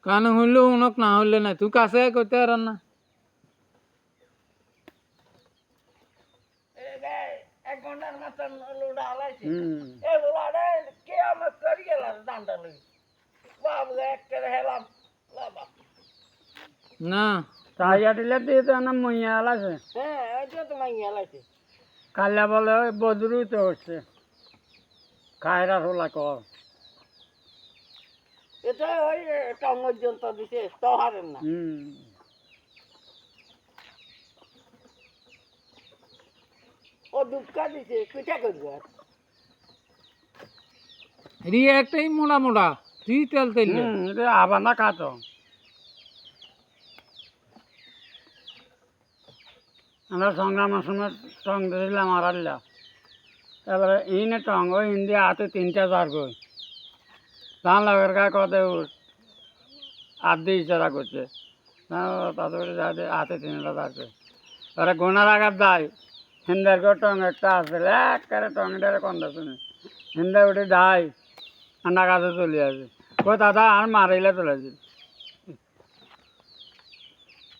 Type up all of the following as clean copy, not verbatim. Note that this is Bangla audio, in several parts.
কান হইলে উনক না হইলে নাই তুই কাছে করতে আর না এক ঘন্টার মাথার লোডা হালাইছে এ লোডা কে আমার করি গেল দান্ডা লই বাবু একটা হেলাম বাবা না তাইয়া দিলে দিয়ে তো না মইয়া আছে হ্যাঁ এটা তো মাই হেলাইছে কাল্লা বলে ওই বদরু তো হচ্ছে খায়রা হোলা কর এটা ওই টঙ্গর জন্ত দিছে তো হারেন না ও দুঃখা দিছে পিঠা করবে আর রি একটাই মোড়া মোড়া তুই তেল তেল এটা আবার না খাতো আমরা সংগ্রামের সময় টং দিলাম আড়াল্লা তারপরে ইনে টং ওই হিন্দি হাতে 3টা 4 কই ধান লাগার গায়ে কত আধি ইশারা করছে তারপরে যাতে হাতে 3টা 4 কই ওরা গোনার আঘাত দেয় হিন্দার গো টং একটা আসলে একেবারে টংটারে কন্দা শুনে হিন্দা উঠে দেয় ঠান্ডা কাছে চলে আসে ও দাদা আর মারাইলে চলেছে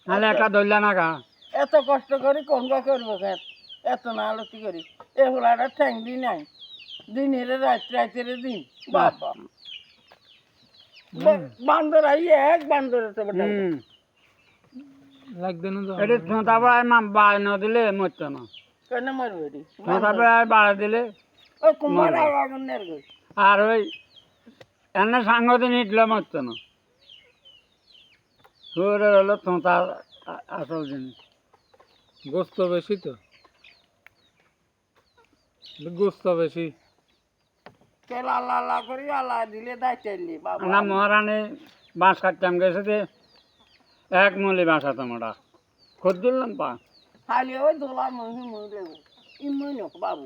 নাহলে একটা ধরলে না গা এত কষ্ট করি কোনটা করবো স্যার এত না আলোচি করি এ হোলাটা ঠ্যাং দি নাই দিনের রাত রাতের দিন বাবা বান্দর আই এক বান্দর তো বড় লাগবে না তো এটা তারপর বাড়ি না দিলে মরতো না কেন মারবে রে তারপরে বাড়ি দিলে ওই কুমার আগুনের গো আর ওই এনে সাংগতে নিটলে মরতো না সুরে হলো তোঁতার আসল জিনিস গোস্ত বেশি তো গোস্ত বেশি তেল আল্লাহ আল্লাহ করি আল্লাহ দিলে দায় চাইলি বাবা না মহারানী বাঁশ কাটতাম গেছে যে এক মলি বাঁচাতাম ওটা খোঁজ দিলাম পা খালি ওই দোলা মহি মহিলে ইমই নক বাবু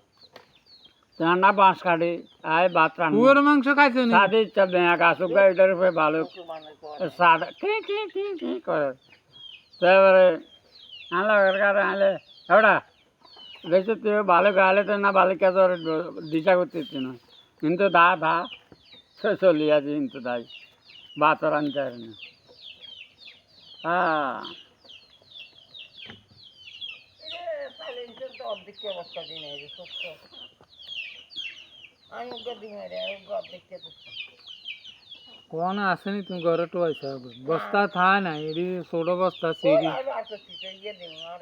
রান্না বাঁশ কাটি আয় ভাত রান্না পুয়ের মাংস খাইছো নি সাদে ইচ্ছা বেঁয়া গাছক গায়ে এটার উপরে ভালো মানে সাদা কি করে তারপরে আনলো কারে আনলে ওটা দেখছো তুই ভালো গালে তো না ভালো কাজ দিশা করতে না কিন্তু দা চলি আছে কিন্তু দাই ভাত রাঁধতে পারে না হ্যাঁ সাইলেন্সের তো অর্ধেক অবস্থা দিনে সত্য আমি ওকে দিনে রে অর্ধেক কোন আসেনি তুমি ঘরে তো আইসা বস্তা থা না এডি ছোট বস্তা সিরি আর তো ইয়ে দিন আর